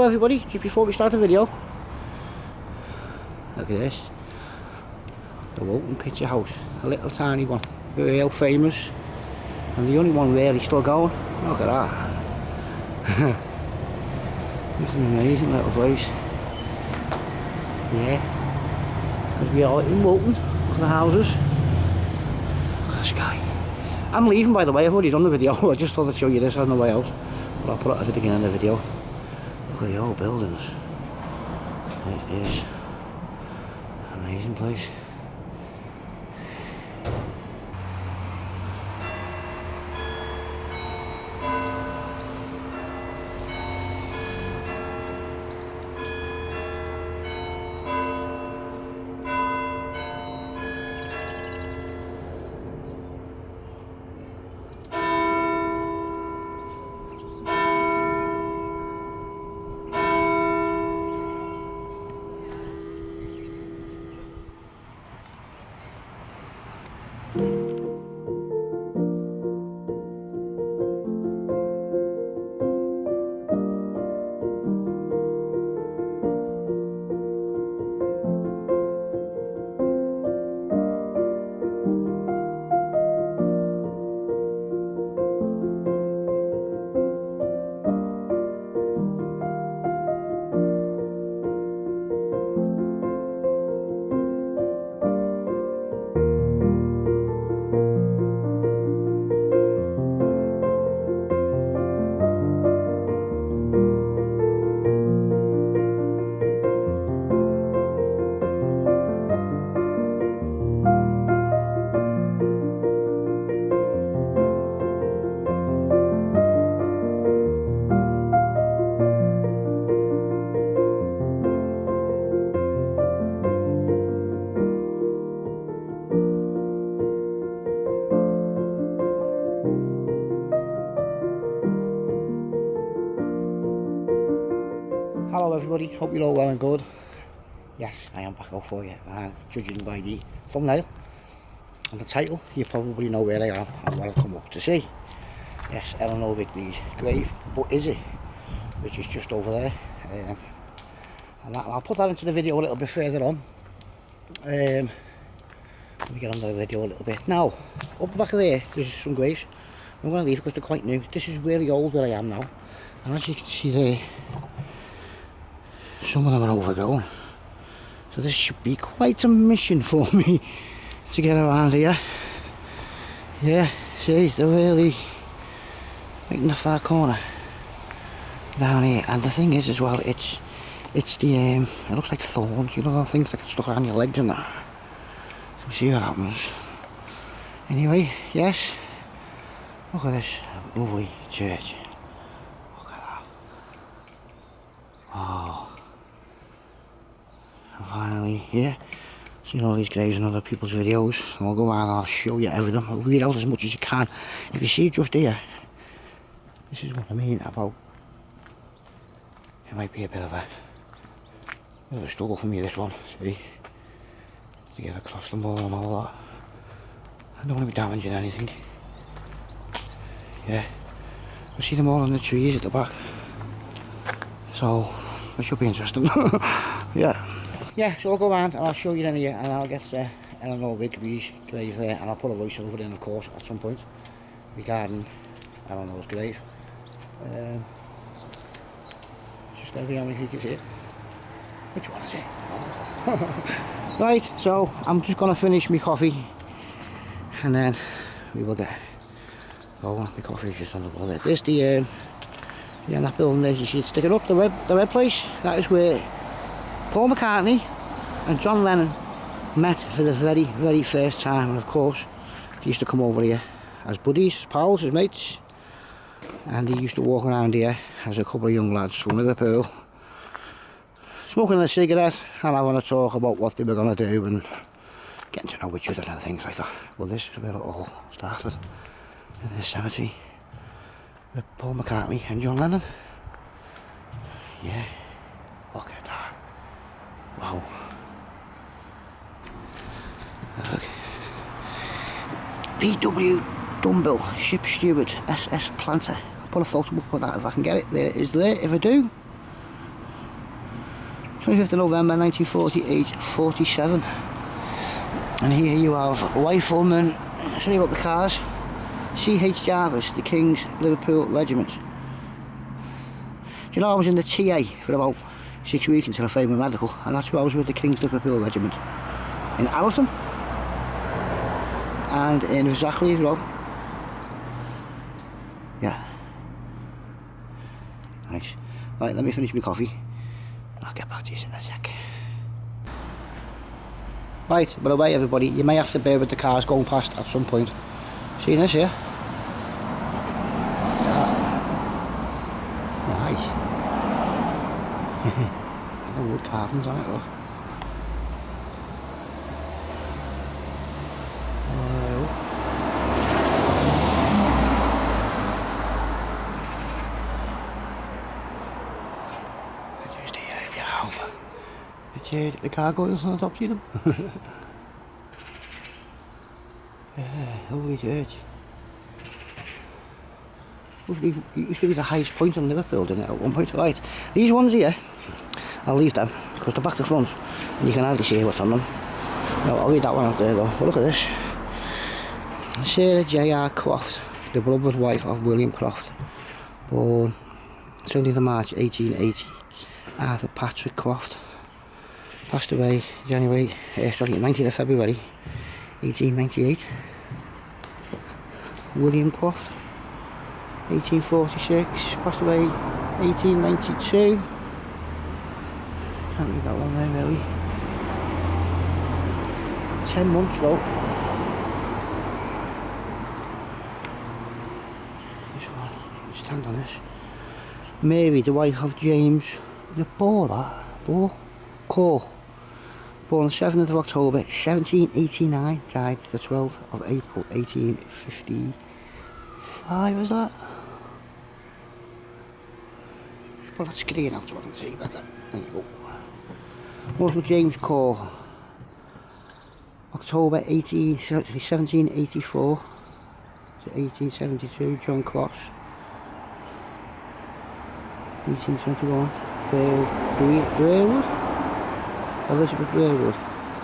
Hello everybody, just before we start the video, look at this, the Woolton picture house, a little tiny one, real famous, and the only one really still going. Look at that. This is an amazing little place. Yeah, because we are in Woolton. Look at the houses, look at the sky. I'm leaving, by the way. I've already done the video. I just thought I'd show you this on the way out, but I'll put it at the beginning of the video. Look at the old buildings. It is an amazing place. Hello everybody, hope you're all well and good. Yes, I am back out for you, and judging by the thumbnail and the title, you probably know where I am and what I've come up to see. Yes, Eleanor Rigby's grave, but is it? Which is just over there, and I'll put that into the video a little bit further on. Let me get on the video a little bit. Now, up the back of there, there's some graves. I'm going to leave because they're quite new. This is really old where I am now, and as you can see there, some of them are overgrown, so this should be quite a mission for me to get around here. Yeah, see, they're really right in the far corner down here, and the thing is as well, it's the it looks like thorns, you know, things that get stuck around your legs and that. So we'll see what happens. Anyway, yes, look at this lovely church. Look at that. Oh. Finally here, seeing all these graves in other people's videos, and I'll go around and I'll show you everything. I'll read out as much as you can. If you see just here, this is what I mean about, it might be a bit of a struggle for me, this one, see, to get across the moor and all that. I don't want to be damaging anything. Yeah, I see them all in the trees at the back, so it should be interesting. Yeah, so I'll go around and I'll show you in here, and I'll get Eleanor Rigby's grave there, and I'll put a voiceover in, of course, at some point regarding Eleanor's grave. Just let me know if you can see it. Which one is it? Right, so I'm just going to finish my coffee, and then we will get going. My coffee is just on the wall there. There's the yeah, that building there, you see it sticking up, the red place. That is where Paul McCartney and John Lennon met for the very, very first time, and of course they used to come over here as buddies, as pals, as mates, and he used to walk around here as a couple of young lads from Liverpool, smoking a cigarette and having a talk about what they were going to do and getting to know each other and things like that. Well, this is where it all started, in this cemetery with Paul McCartney and John Lennon. Yeah, look at that. Wow. Look. P.W. Dumble, ship steward, SS Planter. I'll put a photo up with that if I can get it. There it is there. If I do, 25th of November 1948, 47. And here you have Rifleman, sorry about the cars, C.H. Jarvis, the King's Liverpool Regiment. Do you know I was in the TA for about 6 weeks until I failed my medical, and that's where I was with the King's Liverpool Regiment. In Allerton, and in Exactly as well. Yeah. Nice. Right, let me finish my coffee. I'll get back to you in a sec. Right, by the way everybody, you may have to bear with the cars going past at some point. See this here? Nice. The wood carvings on it, look. The gargoyles on the top, see them? Yeah, lovely church. It used to be the highest point in Liverpool, didn't it, at one point? Right, these ones here, I'll leave them, because they're back to front, and you can hardly see what's on them. No, I'll read that one out there though. But look at this. Sarah J.R. Croft, the beloved wife of William Croft, born 17th of March 1880. Arthur Patrick Croft, passed away 19th of February 1898. William Croft, 1846, passed away 1892. Can't read that one there really. 10 months though. This one, stand on this. Mary, the wife of James, the Boar, that? Boar? Core. Born the 7th of October 1789, died the 12th of April 1855, is that? Just put that screen out so I can see better. There you go. Also James Core. October 1784 to 1872, John Cross. 1821, Bearwood. Elizabeth Bearwood,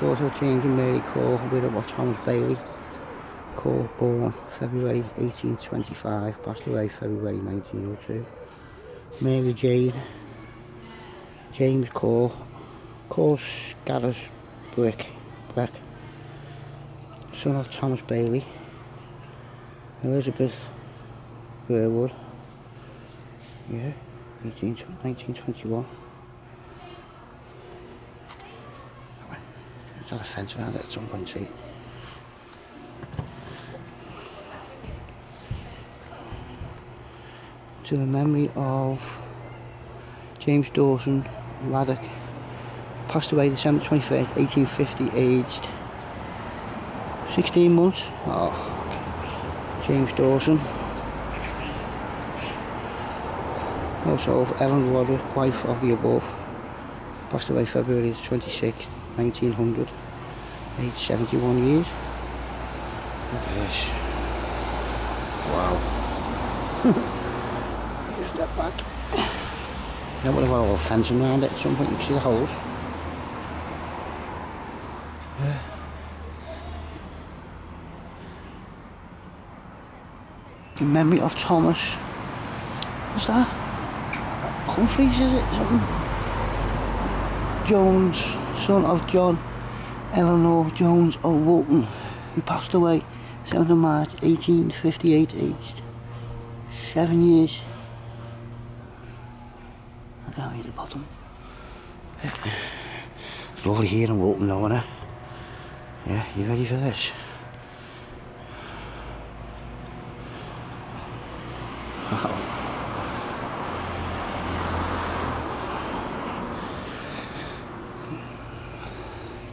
daughter of James and Mary Core, widow of Thomas Bailey. Core, born February 1825, passed away February 1902. Mary Jane, James Core, Scatters Breck, son of Thomas Bailey. Elizabeth Bearwood, yeah, 1921. There's not a fence around it at some point, see. To the memory of James Dawson Raddock, passed away December 21st, 1850, aged 16 months. Oh, James Dawson. Also of Eleanor Rigby, wife of the above, passed away February 26th, 1900, aged 71 years. Look at this. Wow. Step back. That would have got a little fencing around it at some point, you can see the holes. In memory of Thomas, what's that? Humphreys, is it? Something? Jones, son of John Eleanor Jones of Woolton, who passed away 7th of March 1858, aged 7 years. I can't read the bottom. It's lovely here in Woolton though, isn't it? Yeah, you ready for this? Wow.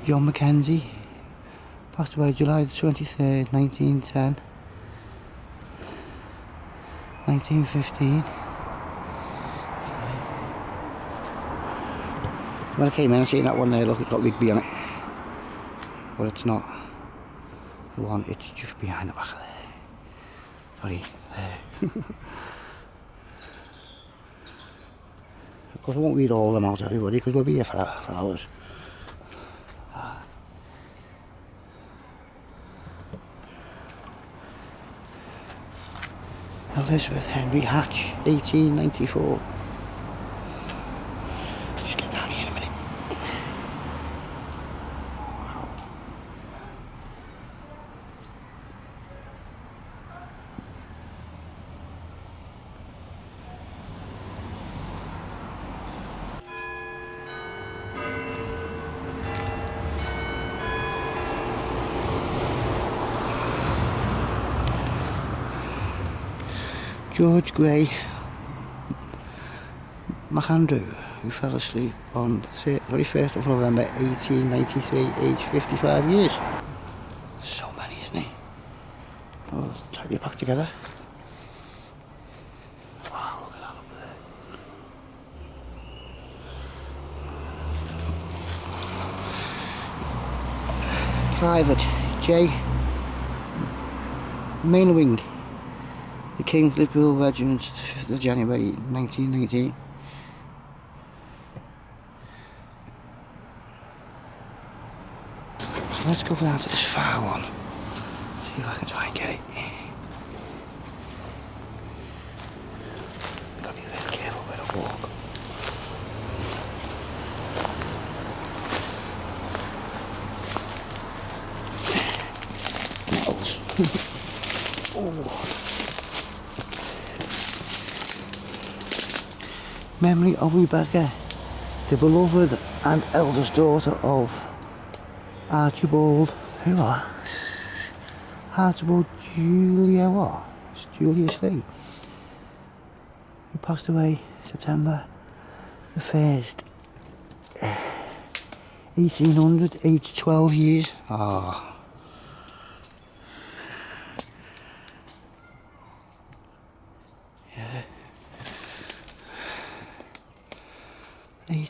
John Mackenzie, passed away July the 23rd, 1910, 1915. When I came in, I seen that one there, look, it's got Rigby on it. But it's not the one, it's just behind the back of there. Sorry, there. Because I won't read all of them out to everybody, because we'll be here for hours. Elizabeth Henry Hatch, 1894. Just get down here in a minute. Wow. George Gray MacAndrew, who fell asleep on the 31st of November 1893, aged 55 years. So many, isn't he? I'll tie you back together. Wow, look at that up there. Private J. Mainwing, the King's Liverpool Regiment, 5th of January 1919. So let's go down to this far one. See if I can try and get it. Gotta be very careful where I walk. Nettles. Oh. Memory of Rebecca, the beloved and eldest daughter of Archibald, who are? Archibald Julia what? It's Julius Lee, who passed away September the 1st, 1800, aged 12 years. Ah.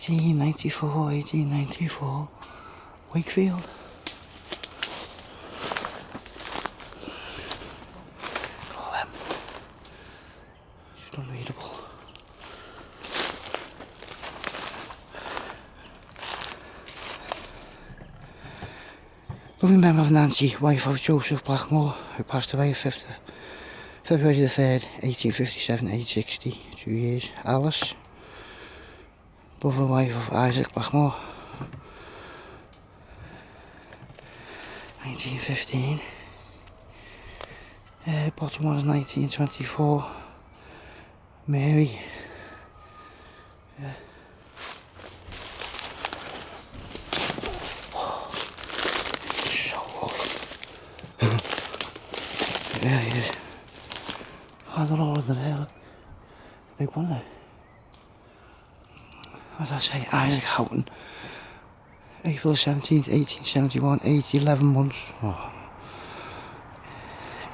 1894, Wakefield. All them. Just unreadable. Loving memory of Nancy, wife of Joseph Blackmore, who passed away 5th of February the 3rd, 1857, aged 62 years. Alice, brother wife of Isaac Blackmore, 1915. Bottom one is 1924. Mary. So old. There he is. Oh, they're all under there. Look. Big one there. As I say, Isaac Houghton, April 17th, 1871, aged 11 months. Oh.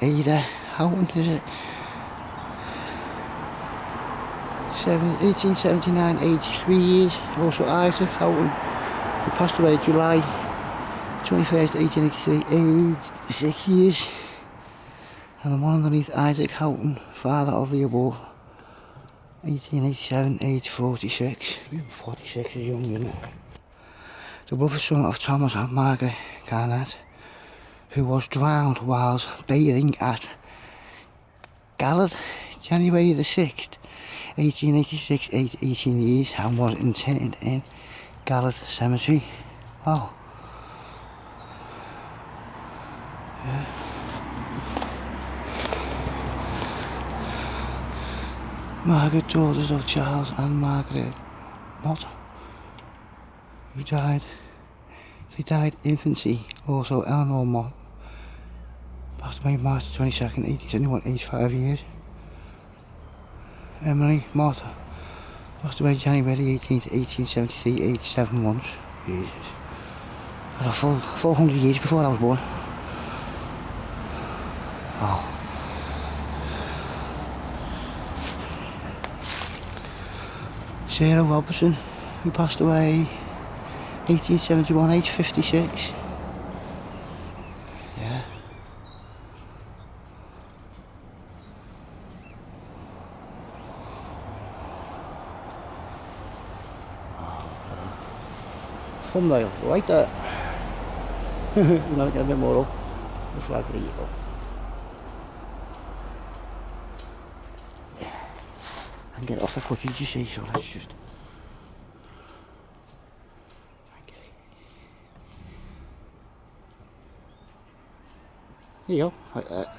Ada Houghton, is it? 1879, aged 3 years. Also Isaac Houghton, who passed away July 21st, 1883, aged 6 years. And the one underneath, Isaac Houghton, father of the above, 1887, age 46. 46 is young, isn't it? The brother son of Thomas and Margaret Garnett, who was drowned whilst bathing at Gallard, January the 6th, 1886, aged 18 years, and was interred in Gallard Cemetery. Oh. Yeah. Margaret, daughters of Charles and Margaret Mott, who died. They died infancy. Also Eleanor Mott passed away March 22nd, 1871, aged 5 years. Emily Mott passed away January 18th, 1873, aged 7 months. Jesus. That's a full 100 years before I was born. Oh. Sarah Robertson, who passed away 1871, age 56. Yeah. thumbnail right there. I'm gonna get a bit more up the flag. There you go. Yeah. And get off the footage, you see, so let's just here you go, right there.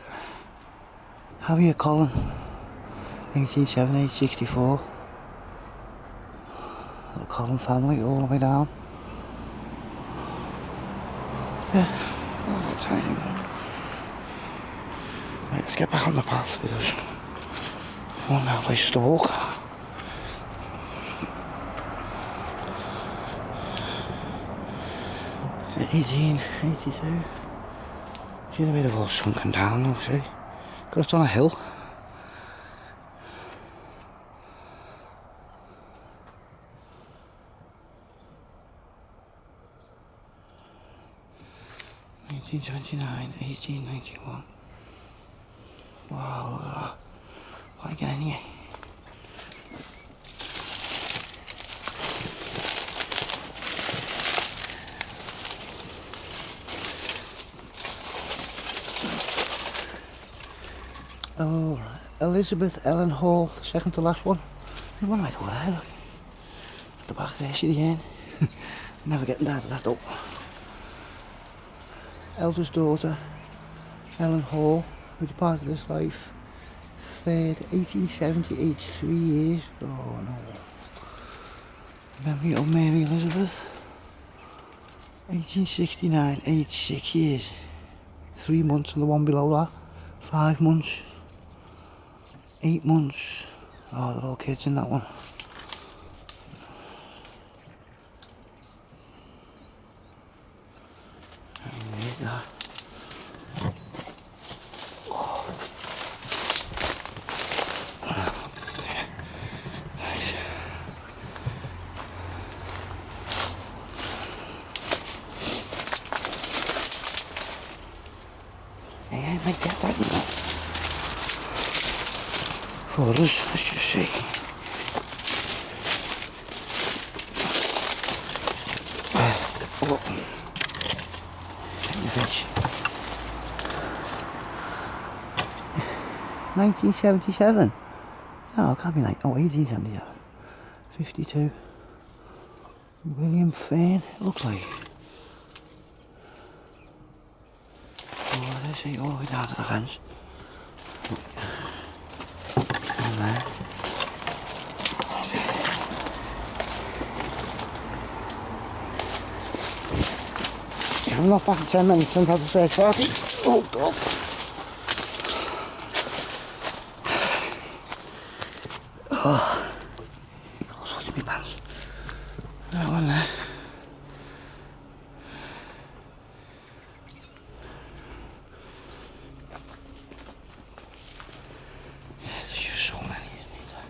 Harriet Colin, 1870, 64. The Colin family all the way down. Yeah, all that time. Right, let's get back on the path because we won't have places to walk. Yeah, 1882. See the bit of all sunken down now, see? Could have done a hill. (1829, 1891). Wow, look at that. What I get in here? Oh, Elizabeth Ellen Hall, second to last one. What am I doing there? Look. At the back there, see the end. Never getting out of that though. Eldest daughter, Ellen Hall, who departed this life, third, 1878, 3 years. Oh no. Memory of Mary Elizabeth, 1869, aged 6 years. 3 months and the one below that, 5 months, 8 months. Oh, they're all kids in that one. That. Oh. Hey, I might get that now. For us, let's just see. Oh. 1977. No, it can't be like, oh, 1877. 52. William Fern, it looks like. Oh, let's see, all the way down to the fence. And there. I'm not back in 10 minutes since I had the search party. Oh, God. Oh, all sorts of me pants. That one there. Yeah, there's just so many, isn't there?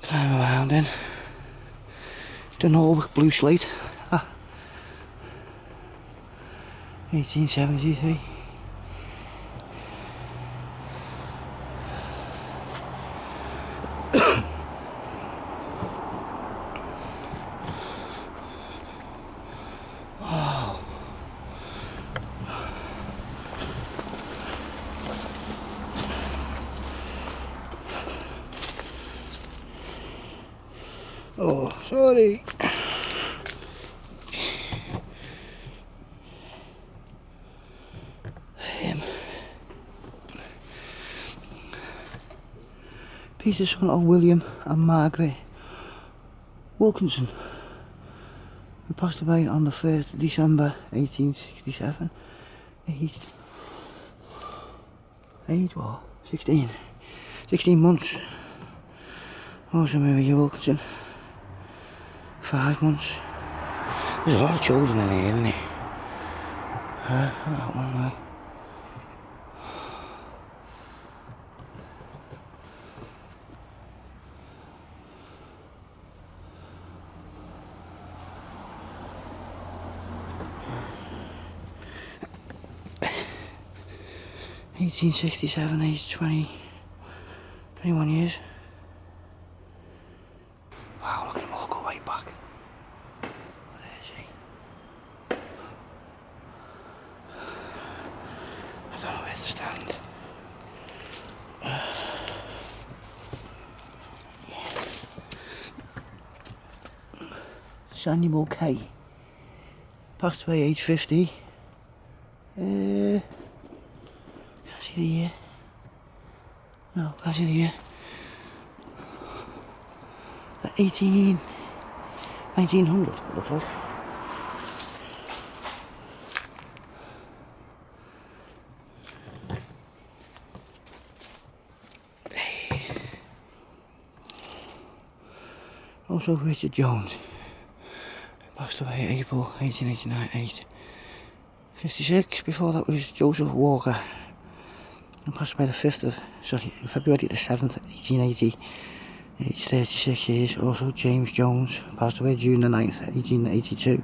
Climb around in. The Norwick blue slate. 1873. Wow. Oh, sorry. Peter's son of William and Margaret Wilkinson, who passed away on the 1st of December 1867, aged what? 16 months. Also Mary Wilkinson, 5 months. There's a lot of children in here, isn't there? That one, right? (1867), age 21 years. Wow, look at them all go way back. stand. Samuel K. Passed away age 50. Can't see the year. No, can't see the year. 1900 it looks like. Also Richard Jones. Passed away April 1889, age 56. Before that was Joseph Walker. And passed away February the 7th, 1880. Age 36 years. Also James Jones. Passed away June the 9th, 1882.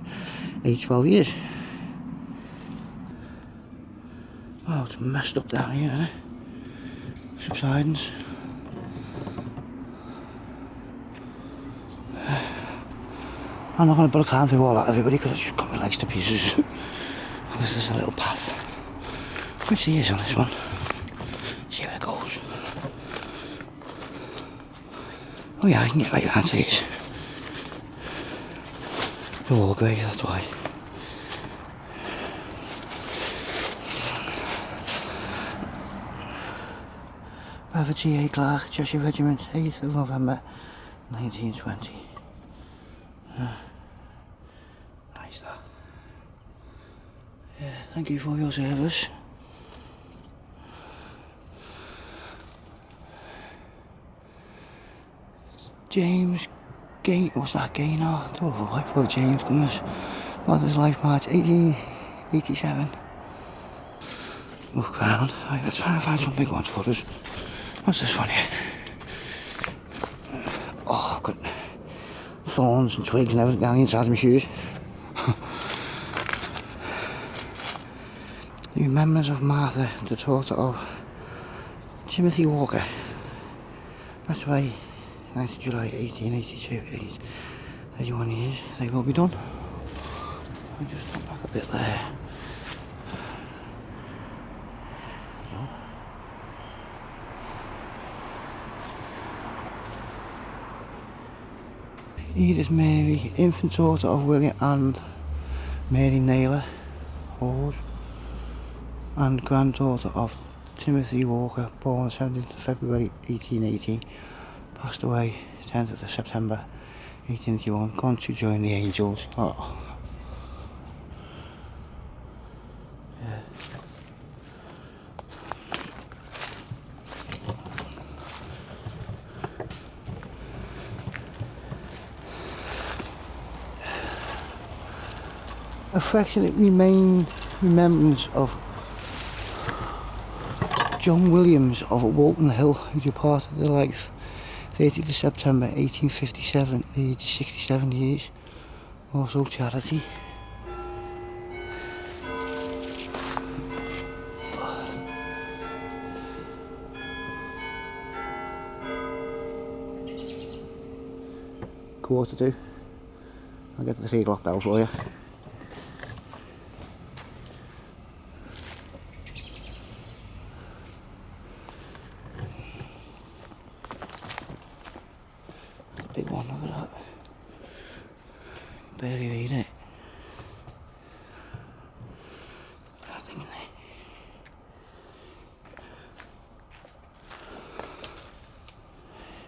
Age 12 years. Oh, it's messed up down here, eh? Subsidence. I'm not going to, but I can't do all that everybody because I just got my legs to pieces. This is a little path. Which he is on this one. See where it goes. Oh yeah, I can get right behind these. The walkway, that's why. Wavertree Clark, Cheshire Regiment, 8th of November 1920. Nice that. Yeah, thank you for your service. James what's that, Gaynor? I don't know what James Gunners. Mother's Life March, 1887. Look around. Right, let's try and find some big ones for us. What's this one here? Oh, I've got thorns and twigs and everything down the inside of my shoes. The remembrance of Martha, the daughter of Timothy Walker. Passed away 9th July 1882, aged 31 years. They will be done. I'll just step back a bit there. Edith Mary, infant daughter of William and Mary Naylor Hawes, and granddaughter of Timothy Walker, born 17th February 1880, passed away 10th of September 1881, gone to join the angels. Oh. Yeah. Affectionate remembrance of John Williams of Woolton Hill, who departed the life 30th of September 1857, aged 67 years. Also charity. Quarter to. I'll get the 3 o'clock bell for you. Big one, look at that. Barely read it. That thing in there.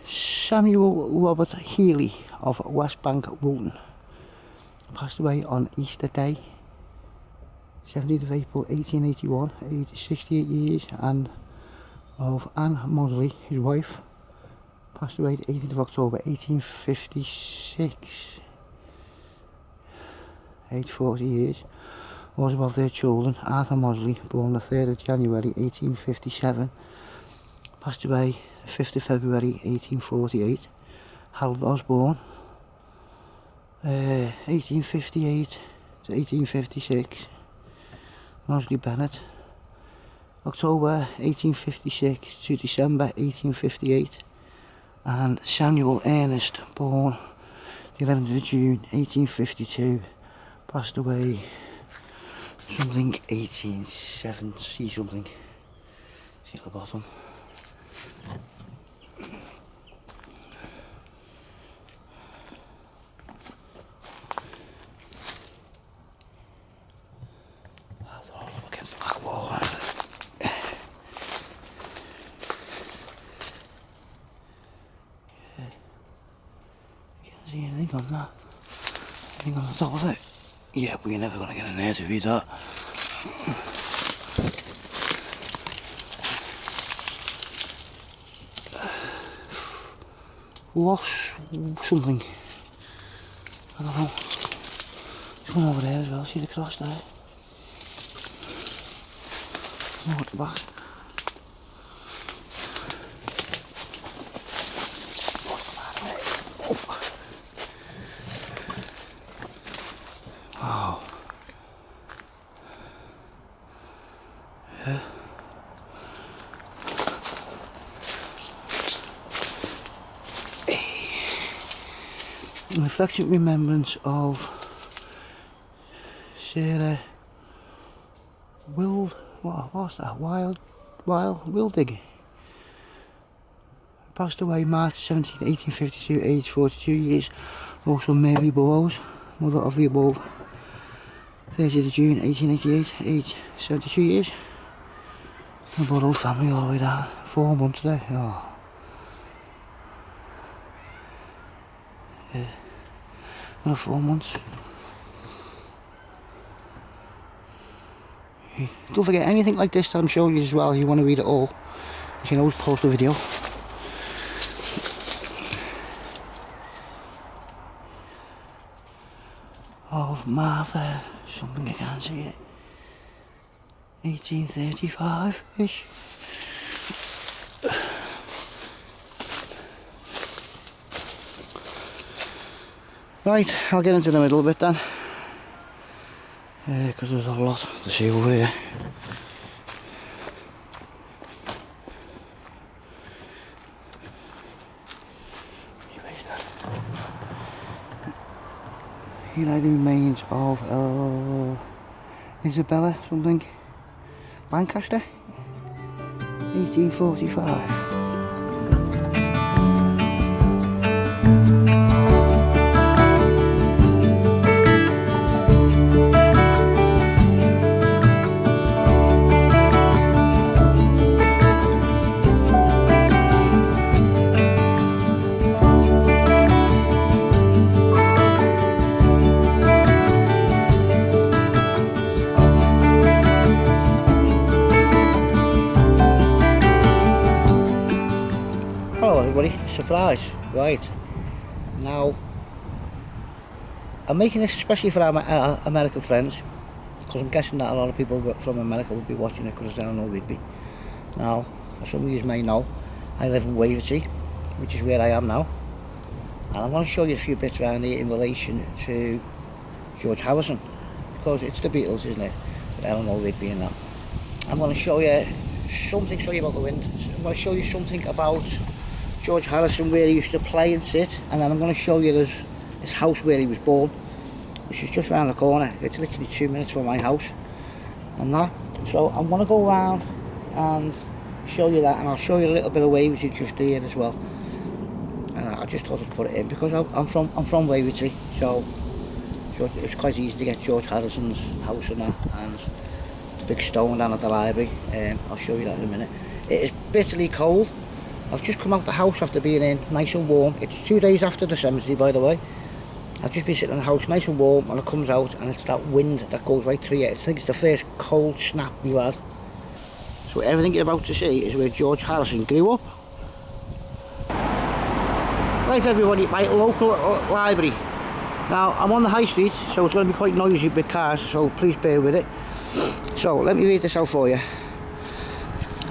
Samuel Robert Healy of West Bank, Woolton, passed away on Easter Day, 17th of April 1881, aged 68 years, and of Anne Mosley, his wife. Passed away the 18th of October 1856, aged 40 years. Also of their children, Arthur Mosley, born the 3rd of January 1857, passed away the 5th of February 1848. Harold Osborne, 1858 to 1856. Mosley Bennett, October 1856 to December 1858. And Samuel Ernest, born the 11th of June 1852, passed away something 1870 something. See at the bottom. That's all up against the back wall. Yeah. You can't see anything on that. Anything on the top of it? Yeah, but you're never going to get in there to read that. Lost something. I don't know. There's one over there as well, see the cross there? More at the back. Wow. Yeah. An affectionate remembrance of Sarah what's that? Wildig. Passed away March 17, 1852, aged 42 years. Also Mary Burrows, mother of the above. 30th of June 1888, aged 72 years. The Burrows family all the way down. 4 months there. Oh. Yeah. Another 4 months. Don't forget, anything like this that I'm showing you as well, if you want to read it all, you can always post a video. Of Martha, something I can't see it. 1835-ish. Right, I'll get into the middle a bit then. Because there's a lot to see over here. Here lie the remains of Isabella something, Lancaster, 1845. Surprise, right, now I'm making this especially for our American friends, because I'm guessing that a lot of people from America will be watching it because it's Eleanor Rigby. Now, as some of you may know, I live in Wavertree, which is where I am now, and I want to show you a few bits around here in relation to George Harrison, because it's the Beatles, isn't it, with Eleanor Rigby and that. I'm going to show you something, show you about the wind, I'm going to show you something about George Harrison, where he used to play and sit, and then I'm going to show you his house where he was born, which is just around the corner. It's literally 2 minutes from my house and that. So I'm going to go around and show you that, and I'll show you a little bit of Wavertree just here as well. And I just thought I'd put it in because I'm from Wavertree, so it's quite easy to get George Harrison's house and that, and the big stone down at the library. I'll show you that in a minute. It is bitterly cold. I've just come out the house after being in, nice and warm. It's 2 days after the cemetery, by the way. I've just been sitting in the house, nice and warm, and it comes out, and it's that wind that goes right through you. I think it's the first cold snap we've had. So everything you're about to see is where George Harrison grew up. Right, everybody, my local library. Now, I'm on the high street, so it's going to be quite noisy with cars, so please bear with it. So, let me read this out for you.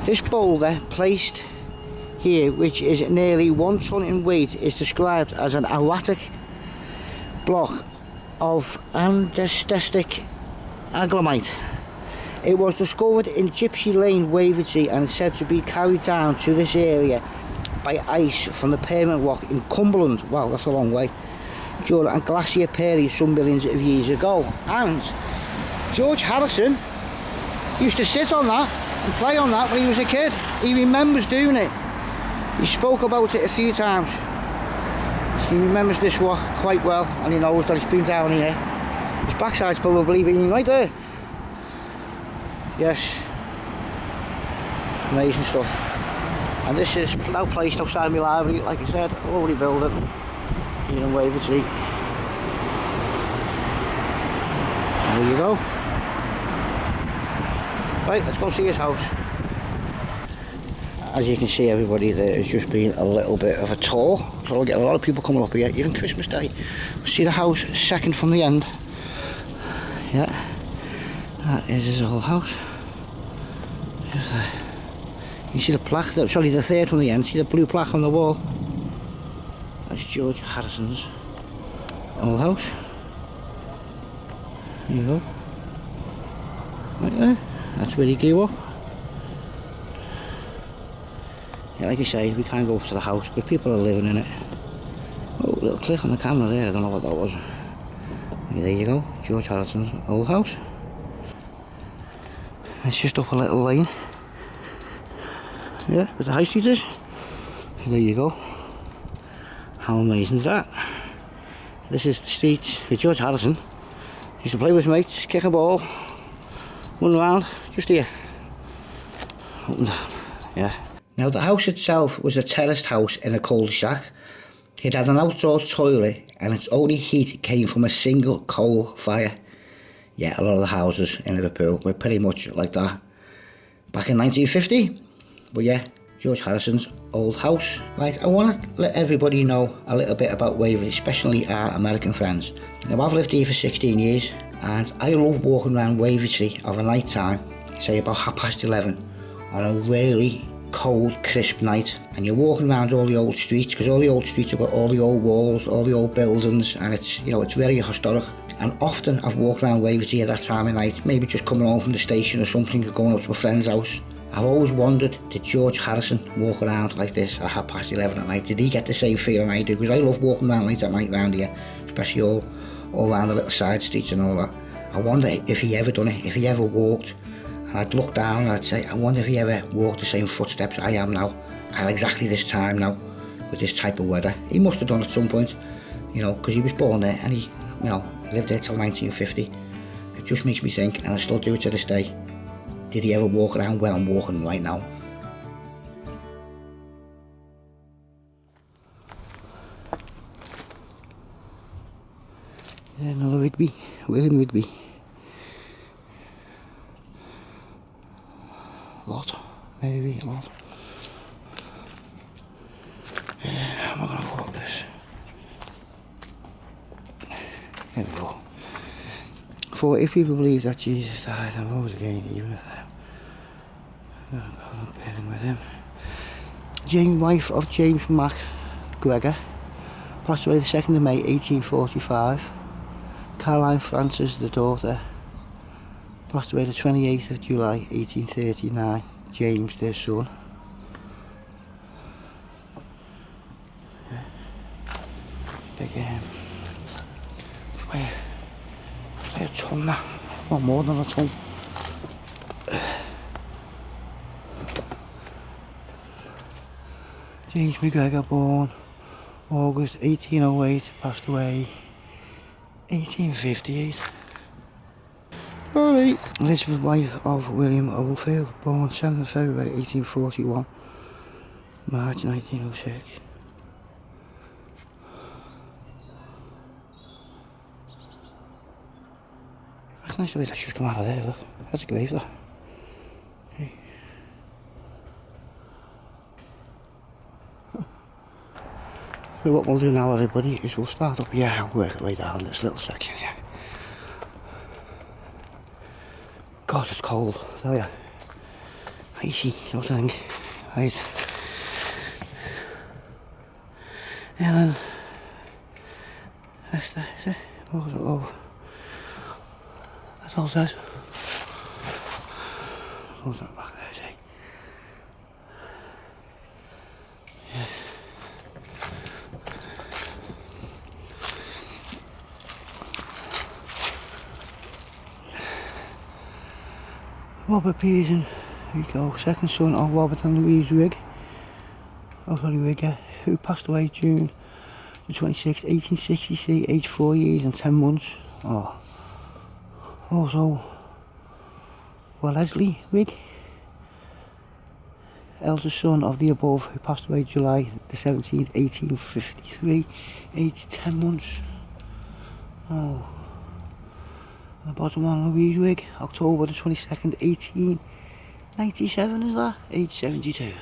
This boulder, placed here, which is nearly 1 ton in weight, is described as an erratic block of andestic agglomerate. It was discovered in Gypsy Lane, Wavertree, and is said to be carried down to this area by ice from the permanent rock in Cumberland. Wow, that's a long way. During a glacier period some millions of years ago. And George Harrison used to sit on that and play on that when he was a kid. He remembers doing it. He spoke about it a few times. He remembers this rock quite well, and he knows that it's been down here. His backside's probably been right there. Yes. Amazing stuff. And this is now placed outside my library, like I said, a lovely building here in Wavertree. There you go. Right, let's go see his house. As you can see, everybody, there has just been a little bit of a tour, so we'll get a lot of people coming up here, even Christmas Day. See the house second from the end. Yeah, that is his old house. Just there. You see the plaque, sorry, the third from the end, see the blue plaque on the wall? That's George Harrison's old house. There you go. Right there, that's where he grew up. Yeah, like I say, we can't go up to the house because people are living in it. Oh, little click on the camera there, I don't know what that was. There you go, George Harrison's old house. It's just up a little lane. Yeah, where the high street is. There you go. How amazing is that? This is the street where George Harrison used to play with his mates, kick a ball, run around, just here. Up and down. Yeah. Now the house itself was a terraced house in a cul-de-sac. It had an outdoor toilet and its only heat came from a single coal fire. Yeah, a lot of the houses in Liverpool were pretty much like that back in 1950. But yeah, George Harrison's old house. Right, I want to let everybody know a little bit about Wavertree, especially our American friends. Now I've lived here for 16 years and I love walking around Wavertree of a night time, say about 11:30, on a really cold, crisp night, and you're walking around all the old streets, because all the old streets have got all the old walls, all the old buildings, and it's, you know, it's very historic. And often I've walked around Wavertree at that time of night, maybe just coming home from the station or something, or going up to a friend's house. I've always wondered, did George Harrison walk around like this at 11:30 at night? Did he get the same feeling I do? Because I love walking around late at night around here, especially all around the little side streets and all that. I wonder if he ever done it, if he ever walked. And I'd look down and I'd say, I wonder if he ever walked the same footsteps I am now, at exactly this time now, with this type of weather. He must have done at some point, you know, because he was born there and he, you know, he lived there till 1950. It just makes me think, and I still do it to this day, did he ever walk around where I'm walking right now? Eleanor Rigby, William Rigby. Maybe a lot. Yeah, I'm not gonna walk this. There we go. For if people believe that Jesus died and rose again, even if I'm not bearing with him. Jane, wife of James MacGregor, passed away the 2nd of May 1845. Caroline Frances, the daughter, passed away the 28th of July 1839. James, their son. Yeah. Big weigh a ton now, or more than a ton. James MacGregor, born August 1808, passed away 1858. Alright, Elizabeth, wife of William Oldfield, born 7th February 1841, March 1906. That's nice the way that's just come out of there, look. That's a grave, that. Hey. So what we'll do now, everybody, is we'll start up here and work our way down this little section here. God, it's cold, I tell ya. Icy sort of thing. Right. And then that's that, is it? Oh. That's all it says. Close that back there, see? Yeah. Robert Pearson, There we go, second son of Robert and Louise Rigg, Rigger, who passed away June the 26th, 1863, aged 4 years and 10 months. Oh. Also, Leslie Rigg, eldest son of the above, who passed away July the 17th, 1853, aged 10 months. Oh. And the bottom one, Louise Rigg, October the 22nd, 1897, is that? Age 72.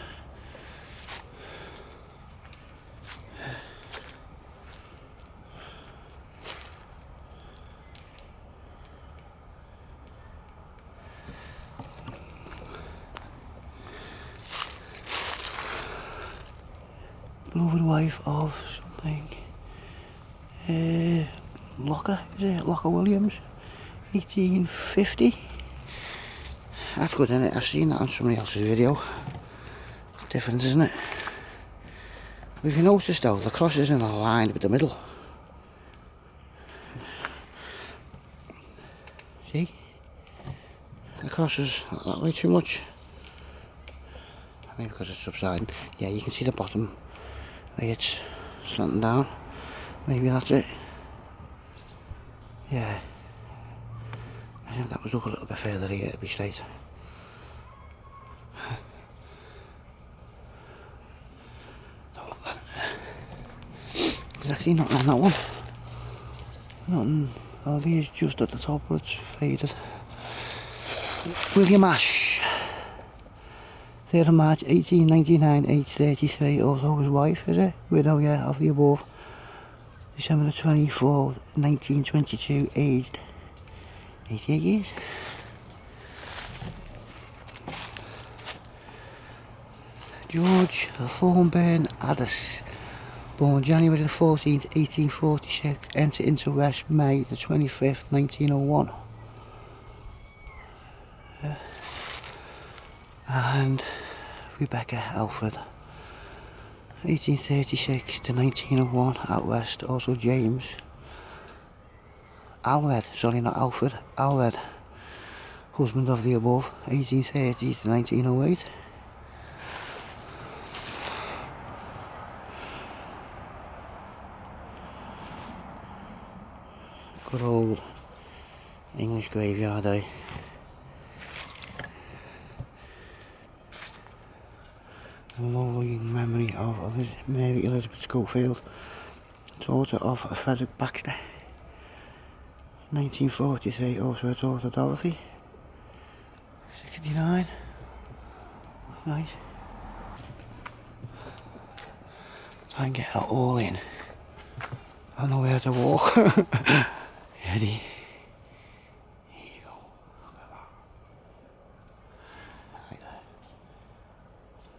Beloved wife of something, Locker, is it? Locker Williams, 1850. That's good, isn't it? I've seen that on somebody else's video. It's different, isn't it? But if you noticed though, the cross isn't aligned with the middle. See? The cross is not that way too much. Maybe because it's subsiding. Yeah, you can see the bottom. It's slanting down. Maybe that's it. Yeah. I think that was up a little bit further here, it'd be straight. Don't look then. There's actually nothing on that one. Nothing. Oh, there's just at the top, but it's faded. William Ash. 3rd of March 1899, age 33, also his wife, is it? Widow, yeah, of the above. December the 24th, 1922, aged 88 years. George Thornburn Addis, born January the 14th, 1846, entered into rest May the 25th, 1901. And Rebecca Alfred, 1836 to 1901, out west. Also James Alred, sorry, not Alfred, Alred, husband of the above, 1830 to 1908. Good old English graveyard, eh? A lovely memory of Mary Elizabeth Schofield, daughter of Frederick Baxter, 1943, also her daughter Dorothy, 69, that's nice. Try and get it all in, I don't know where to walk. Ready? Here you go, look at that. Right there.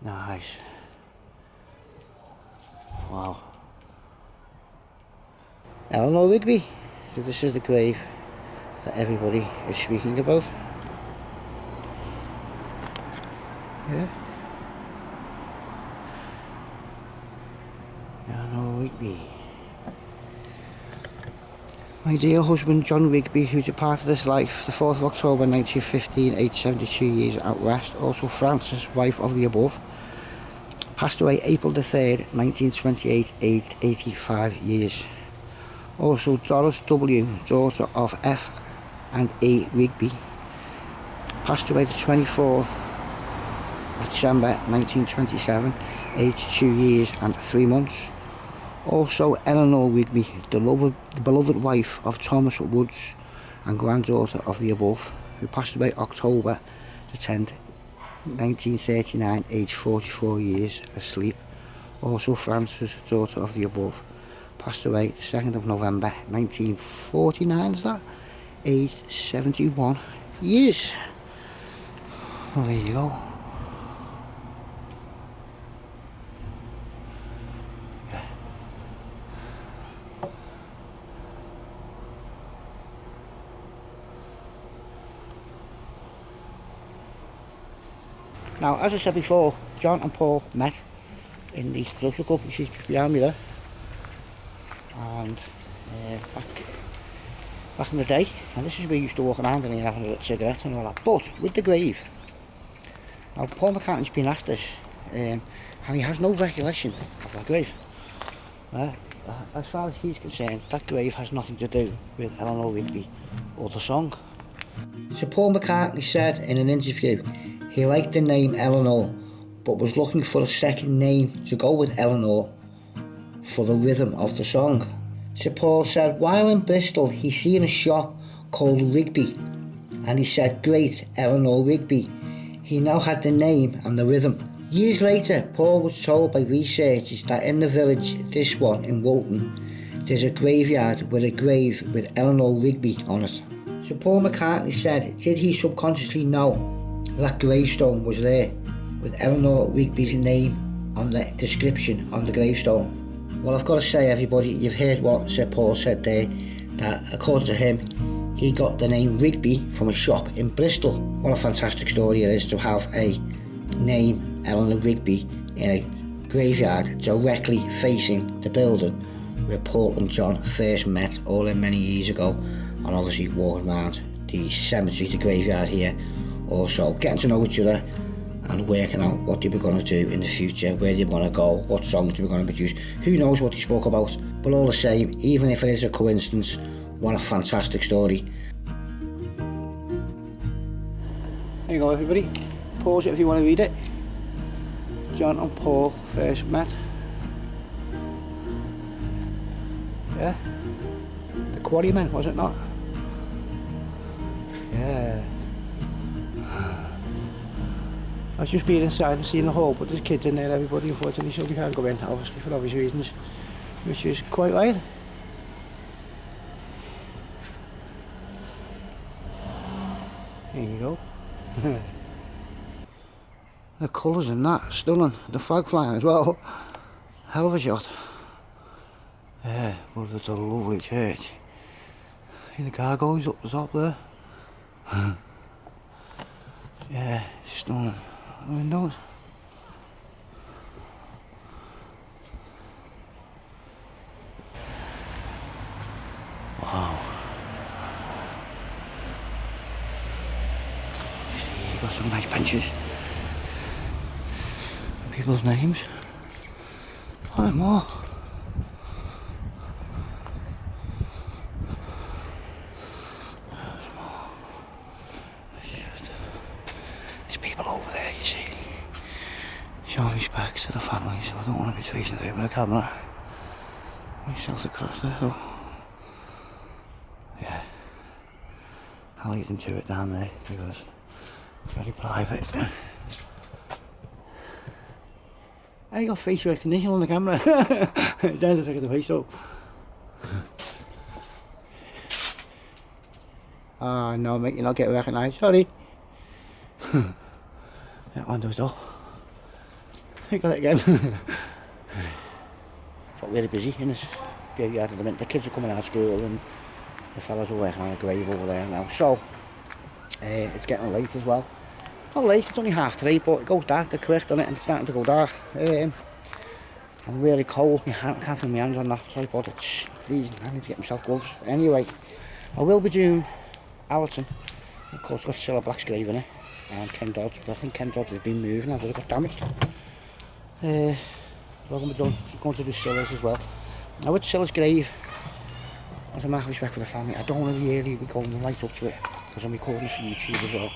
Nice. Wow. Eleanor Rigby. So this is the grave that everybody is speaking about. Yeah. Eleanor Rigby. My dear husband John Rigby, who departed this life the 4th of October 1915, aged 72 years out west. Also Frances, wife of the above, passed away April the 3rd, 1928, aged 85 years. Also Doris W., daughter of F and E. Rigby, passed away the 24th of December 1927, aged 2 years and 3 months. Also Eleanor Rigby, the beloved wife of Thomas Woods and granddaughter of the above, who passed away October the 10th, 1939, aged 44 years, asleep. Also Frances, daughter of the above, passed away the 2nd of November 1949, is that? Aged 71 years. Well, there you go. Now, as I said before, John and Paul met in the social club, you see just behind me there. And back in the day, and this is where we used to walk around and having a little cigarette and all that. But with the grave, Now Paul McCartney's been asked this, and he has no recollection of that grave. As far as he's concerned, that grave has nothing to do with Eleanor Rigby or the song. So Paul McCartney said in an interview he liked the name Elenanor, but was looking for a second name to go with Elenanor for the rhythm of the song. Sir Paul said while in Bristol he seen a shop called Rigby, and he said, great, Eleanor Rigby. He now had the name and the rhythm. Years later, Paul was told by researchers that in the village, this one in Woolton, there's a graveyard with a grave with Eleanor Rigby on it. So Paul McCartney said, did he subconsciously know that gravestone was there with Eleanor Rigby's name on the description on the gravestone? Well, I've got to say, everybody, you've heard what Sir Paul said there, that according to him, he got the name Rigby from a shop in Bristol. What a fantastic story it is to have a name, Eleanor Rigby, in a graveyard directly facing the building where Paul and John first met all in many years ago, and obviously walking around the cemetery, the graveyard here, also getting to know each other and working out what they were going to do in the future, where they want to go, what songs they were going to produce. Who knows what they spoke about, but all the same, even if it is a coincidence, what a fantastic story. There you go, everybody. Pause it if you want to read it. John and Paul first met. Yeah. The Quarrymen, was it not? Yeah. I was just being inside and seeing the hall, but there's kids in there, everybody, unfortunately, so we can't go in, obviously, for obvious reasons, which is quite right. There you go. The colours in that, stunning. The flag flying as well. Hell of a shot. Yeah, but it's a lovely church. See the gargoyles up the top there? Yeah, stunning. The windows. Wow. Got some nice benches. People's names. Oh, there's more. There's people over there, you see. Showing respects to the family, so I don't want to be facing through with a camera. Myself across there, so. Yeah. I'll leave them to it down there because it's very private. I got face recognition on the camera. It's down to take the face up. Oh no, mate, you're not getting recognised. Sorry. That one does though. I got it again. It's got really busy in this graveyard at the minute. The kids are coming out of school and the fellas are working on a grave over there now. So it's getting late as well. Not late, it's only 3:30, but it goes dark, they're correct on it, and it's starting to go dark. I'm really cold, I can't feel my hands on that tripod, it's freezing, I need to get myself gloves. Anyway, I will be doing Allerton. Of course, it's got Cilla Black's grave in it, and Ken Dodds, but I think Ken Dodds has been moved now because it got damaged. But I'm going to do Cilla's as well. Now with Cilla's grave, as a matter of respect for the family, I don't want to really be going right up to it, because I'm recording for YouTube as well.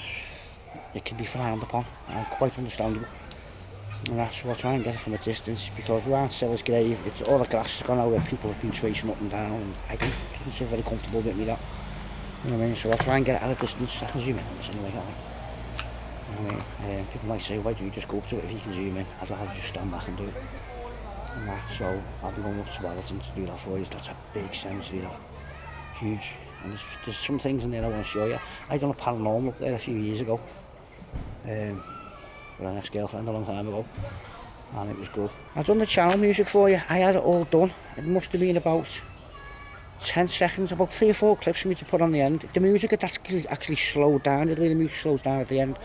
It can be frowned upon, and quite understandable. And that's why I try and get it from a distance, because around Cilla's grave, it's all the grass has gone out where people have been tracing up and down, and it doesn't feel very comfortable with me that. You know what I mean? So I'll try and get it at a distance. I can zoom in on this anyway, can't I? You know what I mean? People might say, why do you just go up to it if you can zoom in? I'd rather just stand back and do it. And that, so I'll be going up to Wavertree to do that for you. That's a big cemetery, that. Huge. And there's some things in there I want to show you. I done a paranormal up there a few years ago. With an ex-girlfriend a long time ago, and it was good. I've done the channel music for you. I had it all done. It must have been about 10 seconds, about 3 or 4 clips for me to put on the end. The music had actually slowed down. The way the music slows down at the end,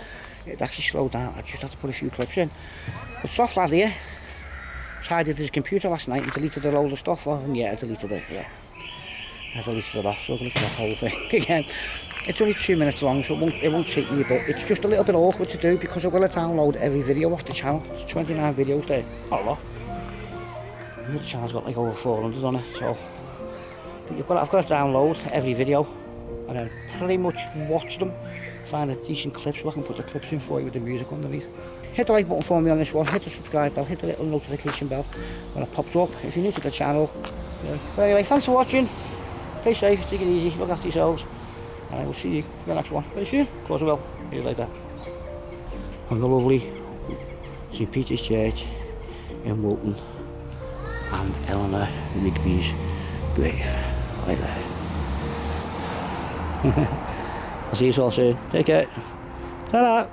it actually slowed down. I just had to put a few clips in. But soft lad here tidied his computer last night and deleted a load of stuff. Oh, and yeah, I deleted it, yeah. I deleted it off, so I'm going to do the whole thing again. It's only 2 minutes long, so it won't take me a bit. It's just a little bit awkward to do because I've got to download every video off the channel. There's 29 videos there, not a lot. The other channel's got like over 400 on it, so I've got to download every video and then pretty much watch them, find a decent clip so I can put the clips in for you with the music underneath. Hit the like button for me on this one, hit the subscribe bell, hit the little notification bell when it pops up if you're new to the channel. But anyway, thanks for watching, stay safe, take it easy, look after yourselves, and I will see you for the next one very soon. Of course I will. See you later. On the lovely St Peter's Church in Woolton and Eleanor Rigby's grave, right there. I'll see you all soon. Take care. Ta-da!